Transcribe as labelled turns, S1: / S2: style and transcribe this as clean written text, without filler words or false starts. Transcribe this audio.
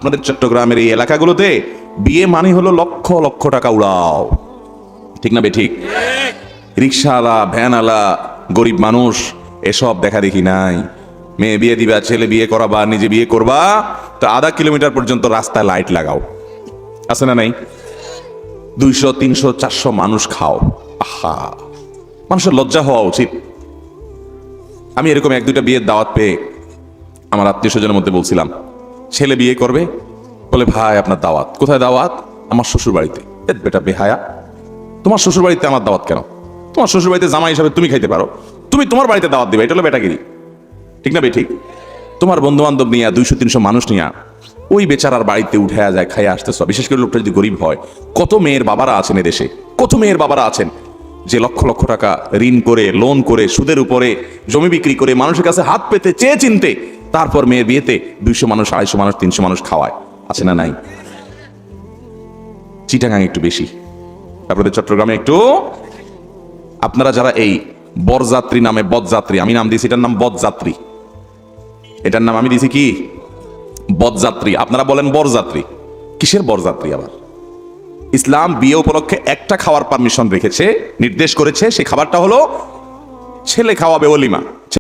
S1: আপনাদের চট্টগ্রামের এই এলাকাগুলোতে বিয়ে মানে হলো লক্ষ লক্ষ টাকা উড়াও, ঠিক না বে ঠিক? রিক্সাওয়ালা, ভ্যানওয়ালা, গরিব মানুষ এসব দেখা দেখি নাই। মেয়ে বিয়ে দিবা, ছেলে বিয়ে করাবা, নিজে বিয়ে করবা, তো আধা কিলোমিটার পর্যন্ত রাস্তায় লাইট লাগাও, আছে না নাই? 200, 300, 400 মানুষ খাও। আহা, মানুষের লজ্জা হওয়া উচিত। আমি এরকম 1-2টা বিয়ের দাওয়াত পেয়ে আমার আত্মীয় স্বজনের মধ্যে বলছিলাম, ছেলে বিয়ে করবে, বলে ভাই আপনার দাওয়াত কোথায়? দাওয়াত আমার শ্বশুর বাড়িতে। বেটা বেহায়া, তোমার শ্বশুর বাড়িতে আমার দাওয়াত কেন? তোমার শ্বশুর বাড়িতে জামাই হিসাবে তুমি খাইতে পারো, তুমি তোমার বাড়িতে দাওয়াত দিবে, এটা হলো বেটাগিরি, ঠিক না বে ঠিক? তোমার বন্ধু বান্ধব নিয়ে 200-300 মানুষ নিয়ে ওই বেচারার বাড়িতে উঠে যায়, খাইয়ে আসতেছ। বিশেষ করে লোকটা যদি গরিব হয়। কত মেয়ের বাবারা আছেন এদেশে, কত মেয়ের বাবারা আছেন যে লক্ষ লক্ষ টাকা ঋণ করে, লোন করে, সুদের উপরে জমি বিক্রি করে, মানুষের কাছে হাত পেতে চেয়ে চিনতে তারপর মেয়ের বিয়েতে 200 মানুষ, 250 মানুষ, 300 মানুষ খাওয়ায়, আছে না নাই? চিটাগাং একটু বেশি, আপনাদের চট্টগ্রামে একটু। আপনারা যারা এই বরযাত্রী নামে, বদযাত্রী, আমি নাম দিয়েছি, এটার নাম বদযাত্রী, এটার নাম আমি দিয়েছি কি? বদযাত্রী। আপনারা বলেন বরযাত্রী। কিসের বরযাত্রী আবার? ইসলাম বিয়ে উপলক্ষে একটা খাওয়ার পারমিশন রেখেছে, নির্দেশ করেছে, সেই খাবারটা হলো ছেলে খাওয়াবে ওলিমা।